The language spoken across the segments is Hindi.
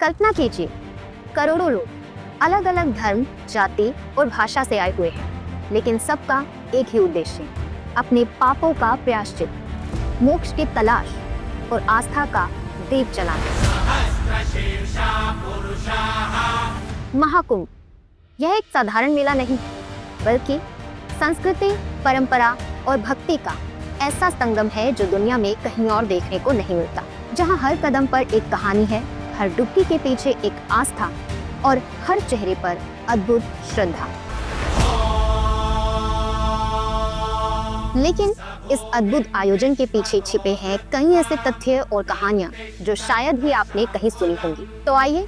कल्पना कीजिए, करोड़ों लोग अलग अलग धर्म, जाति और भाषा से आए हुए हैं, लेकिन सबका एक ही उद्देश्य, अपने पापों का प्रायश्चित, मोक्ष की तलाश और आस्था का दीप जलाना। महाकुंभ यह एक साधारण मेला नहीं, बल्कि संस्कृति, परंपरा और भक्ति का ऐसा संगम है जो दुनिया में कहीं और देखने को नहीं मिलता, जहां हर कदम पर एक कहानी है, हर डुबकी के पीछे एक आस्था और हर चेहरे पर अद्भुत श्रद्धा। लेकिन इस अद्भुत आयोजन के पीछे छिपे हैं कई ऐसे तथ्य और कहानियां जो शायद ही आपने कहीं सुनी होंगी। तो आइए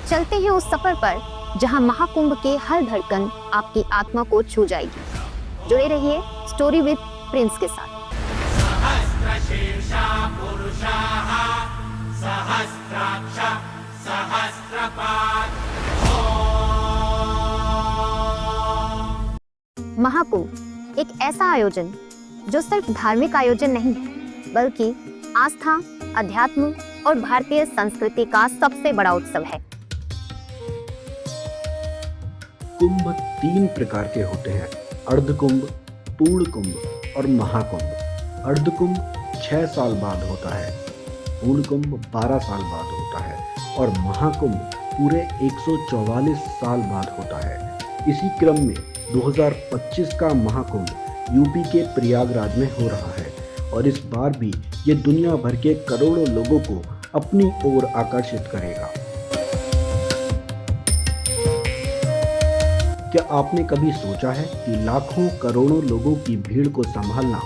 चलते हैं उस सफर पर जहां महाकुंभ के हर धड़कन आपकी आत्मा को छू जाएगी। जुड़े रहिए स्टोरी विद प्रिंस के साथ। महाकुंभ एक ऐसा आयोजन जो सिर्फ धार्मिक आयोजन नहीं है, बल्कि आस्था, अध्यात्म और भारतीय संस्कृति का सबसे बड़ा उत्सव है। कुंभ 3 प्रकार के होते हैं: अर्धकुंभ, पूर्ण कुंभ और महाकुंभ। अर्धकुंभ 6 साल बाद होता है, पूर्ण कुंभ 12 साल बाद होता है और महाकुंभ पूरे 144 साल बाद होता है। इसी क्रम में 2025 का महाकुंभ यूपी के प्रयागराज में हो रहा है और इस बार भी ये दुनिया भर के करोड़ों लोगों को अपनी ओर आकर्षित करेगा। क्या आपने कभी सोचा है कि लाखों करोड़ों लोगों की भीड़ को संभालना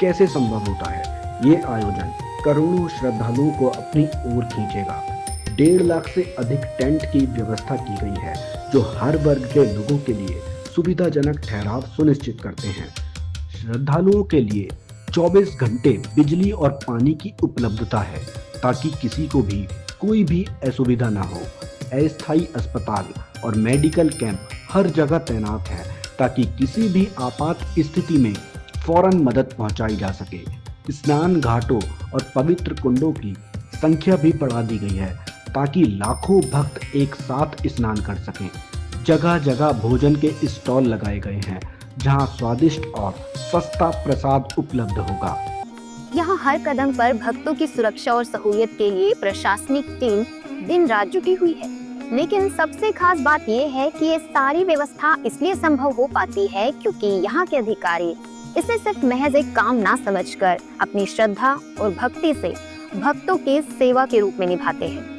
कैसे संभव होता है? ये आयोजन करोड़ों श्रद्धालुओं को अपनी ओर खींचेगा। 1.5 लाख से अधिक टेंट की व्यवस्था की गई है जो हर वर्ग के लोगों के लिए सुविधाजनक ठहराव सुनिश्चित करते हैं। श्रद्धालुओं के लिए 24 घंटे बिजली और पानी की उपलब्धता है ताकि किसी को भी कोई भी असुविधा न हो। अस्थायी अस्पताल और मेडिकल कैंप हर जगह तैनात है ताकि किसी भी आपात स्थिति में फौरन मदद पहुंचाई जा सके। स्नान घाटों और पवित्र कुंडों की संख्या भी बढ़ा दी गई है ताकि लाखों भक्त एक साथ स्नान कर सकें। जगह जगह भोजन के स्टॉल लगाए गए हैं जहां स्वादिष्ट और सस्ता प्रसाद उपलब्ध होगा। यहाँ हर कदम पर भक्तों की सुरक्षा और सहूलियत के लिए प्रशासनिक टीम दिन रात जुटी हुई है। लेकिन सबसे खास बात यह है कि ये सारी व्यवस्था इसलिए संभव हो पाती है क्योंकि यहाँ के अधिकारी इसे सिर्फ महज एक काम ना समझकर अपनी श्रद्धा और भक्ति से भक्तों की सेवा के रूप में निभाते हैं।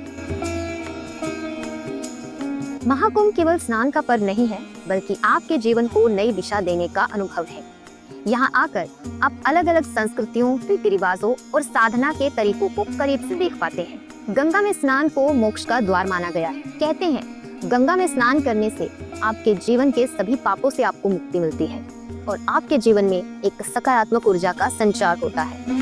महाकुंभ केवल स्नान का पर्व नहीं है, बल्कि आपके जीवन को नई दिशा देने का अनुभव है। यहाँ आकर आप अलग अलग संस्कृतियों, रीति रिवाजों और साधना के तरीकों को करीब से देख पाते हैं। गंगा में स्नान को मोक्ष का द्वार माना गया है। कहते हैं गंगा में स्नान करने से आपके जीवन के सभी पापों से आपको मुक्ति मिलती है और आपके जीवन में एक सकारात्मक ऊर्जा का संचार होता है।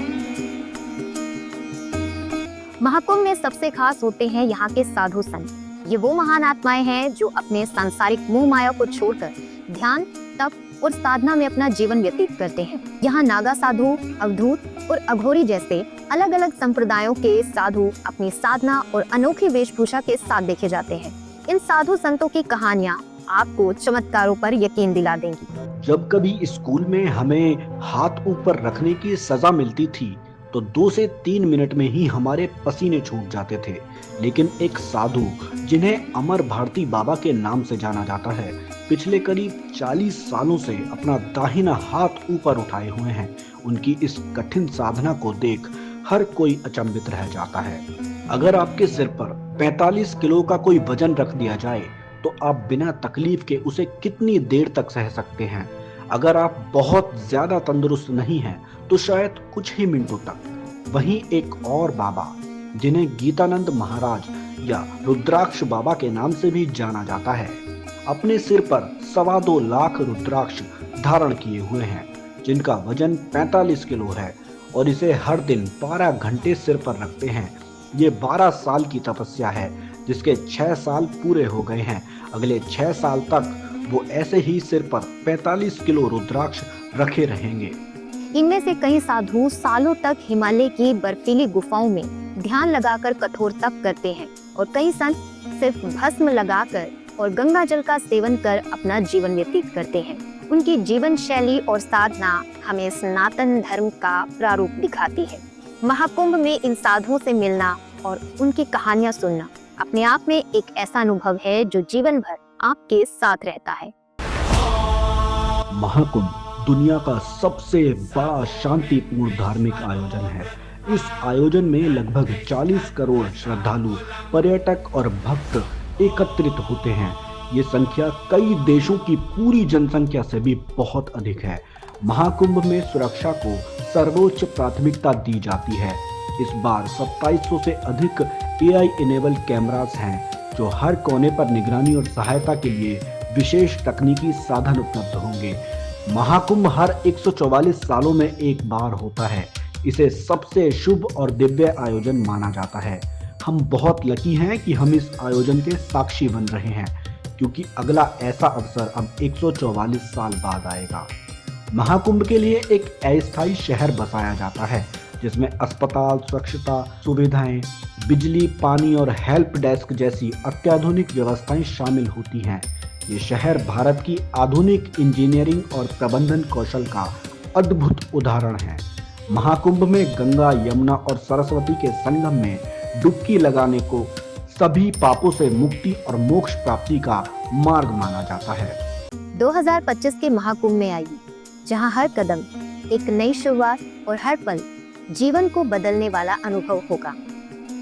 महाकुंभ में सबसे खास होते हैं यहाँ के साधु संत। ये वो महान आत्माएं हैं जो अपने सांसारिक मोह माया को छोड़कर ध्यान, तप और साधना में अपना जीवन व्यतीत करते हैं। यहाँ नागा साधु, अवधूत और अघोरी जैसे अलग अलग संप्रदायों के साधु अपनी साधना और अनोखी वेशभूषा के साथ देखे जाते हैं। इन साधु संतों की कहानियाँ आपको चमत्कारों पर यकीन दिला देंगी। जब कभी स्कूल में हमें हाथ ऊपर रखने की सजा मिलती थी तो 2 से 3 मिनट में ही हमारे पसीने छूट जाते थे, लेकिन एक साधु जिन्हें अमर भारती बाबा के नाम से जाना जाता है, पिछले करीब 40 सालों से अपना दाहिना हाथ ऊपर उठाए हुए हैं। उनकी इस कठिन साधना को देख हर कोई अचंभित रह जाता है। अगर आपके सिर पर 45 किलो का कोई वजन रख दिया जाए तो आप बिना तकलीफ के उसे कितनी देर तक सह सकते हैं? अगर आप बहुत ज्यादा तंदुरुस्त नहीं हैं तो शायद कुछ ही मिनटों तक। वहीं एक और बाबा जिन्हें गीतानंद महाराज या रुद्राक्ष बाबा के नाम से भी जाना जाता है, अपने सिर पर 2.25 लाख रुद्राक्ष धारण किए हुए हैं जिनका वजन 45 किलो है और इसे हर दिन 12 घंटे सिर पर रखते हैं। ये 12 साल की तपस्या है जिसके 6 साल पूरे हो गए हैं। अगले 6 साल तक वो ऐसे ही सिर पर 45 किलो रुद्राक्ष रखे रहेंगे। इनमें से कई साधु सालों तक हिमालय की बर्फीली गुफाओं में ध्यान लगाकर कठोर तप करते हैं और कई संत सिर्फ भस्म लगाकर और गंगा जल का सेवन कर अपना जीवन व्यतीत करते हैं। उनकी जीवन शैली और साधना हमें सनातन धर्म का प्रारूप दिखाती है। महाकुंभ में इन साधुओं से मिलना और उनकी कहानियां सुनना अपने आप में एक ऐसा अनुभव है जो जीवन भर आपके साथ रहता है। महाकुंभ दुनिया का सबसे बड़ा शांतिपूर्ण धार्मिक आयोजन है। इस आयोजन में लगभग 40 करोड़ श्रद्धालु, पर्यटक और भक्त एकत्रित होते हैं। ये संख्या कई देशों की पूरी जनसंख्या से भी बहुत अधिक है। महाकुंभ में सुरक्षा को सर्वोच्च प्राथमिकता दी जाती है। इस बार 2700 से अधिक AI इनेबल कैमरास हैं जो हर कोने पर निगरानी और सहायता के लिए विशेष तकनीकी साधन उपलब्ध होंगे। महाकुंभ हर 144 सालों में एक बार होता है। इसे सबसे शुभ और दिव्य आयोजन माना जाता है। हम बहुत लकी हैं कि हम इस आयोजन के साक्षी बन रहे हैं, क्योंकि अगला ऐसा अवसर अब 144 साल बाद आएगा। महाकुंभ के लिए एक अस्थायी शहर बसाया जाता है जिसमें अस्पताल, स्वच्छता सुविधाएं, बिजली, पानी और हेल्प डेस्क जैसी अत्याधुनिक व्यवस्थाएं शामिल होती हैं। ये शहर भारत की आधुनिक इंजीनियरिंग और प्रबंधन कौशल का अद्भुत उदाहरण है। महाकुंभ में गंगा, यमुना और सरस्वती के संगम में डुबकी लगाने को सभी पापों से मुक्ति और मोक्ष प्राप्ति का मार्ग माना जाता है। 2025 के महाकुंभ में आइए, जहां हर कदम एक नई शुरुआत और हर पल जीवन को बदलने वाला अनुभव होगा।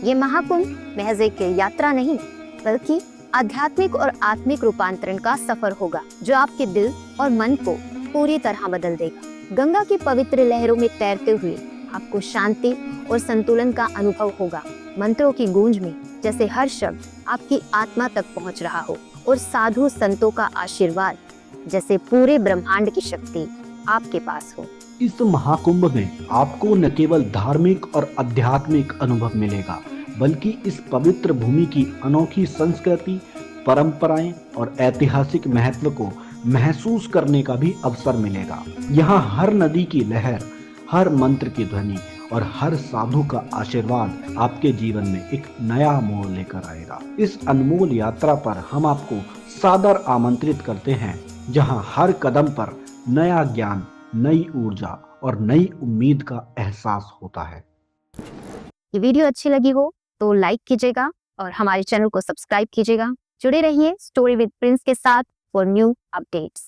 ये महाकुंभ महज एक यात्रा नहीं, बल्कि आध्यात्मिक और आत्मिक रूपांतरण का सफर होगा जो आपके दिल और मन को पूरी तरह बदल देगा। गंगा की पवित्र लहरों में तैरते हुए आपको शांति और संतुलन का अनुभव होगा। मंत्रों की गूंज में जैसे हर शब्द आपकी आत्मा तक पहुंच रहा हो और साधु संतों का आशीर्वाद जैसे पूरे ब्रह्मांड की शक्ति आपके पास हो। इस महाकुंभ में आपको न केवल धार्मिक और आध्यात्मिक अनुभव मिलेगा, बल्कि इस पवित्र भूमि की अनोखी संस्कृति, परंपराएं और ऐतिहासिक महत्व को महसूस करने का भी अवसर मिलेगा। यहाँ हर नदी की लहर, हर मंत्र की ध्वनि और हर साधु का आशीर्वाद आपके जीवन में एक नया मोड़ लेकर आएगा। इस अनमोल यात्रा पर हम आपको सादर आमंत्रित करते हैं, जहाँ हर कदम पर नया ज्ञान, नई ऊर्जा और नई उम्मीद का एहसास होता है। ये वीडियो अच्छी लगी हो तो लाइक कीजिएगा और हमारे चैनल को सब्सक्राइब कीजिएगा। जुड़े रहिए स्टोरी विद प्रिंस के साथ फॉर न्यू अपडेट्स।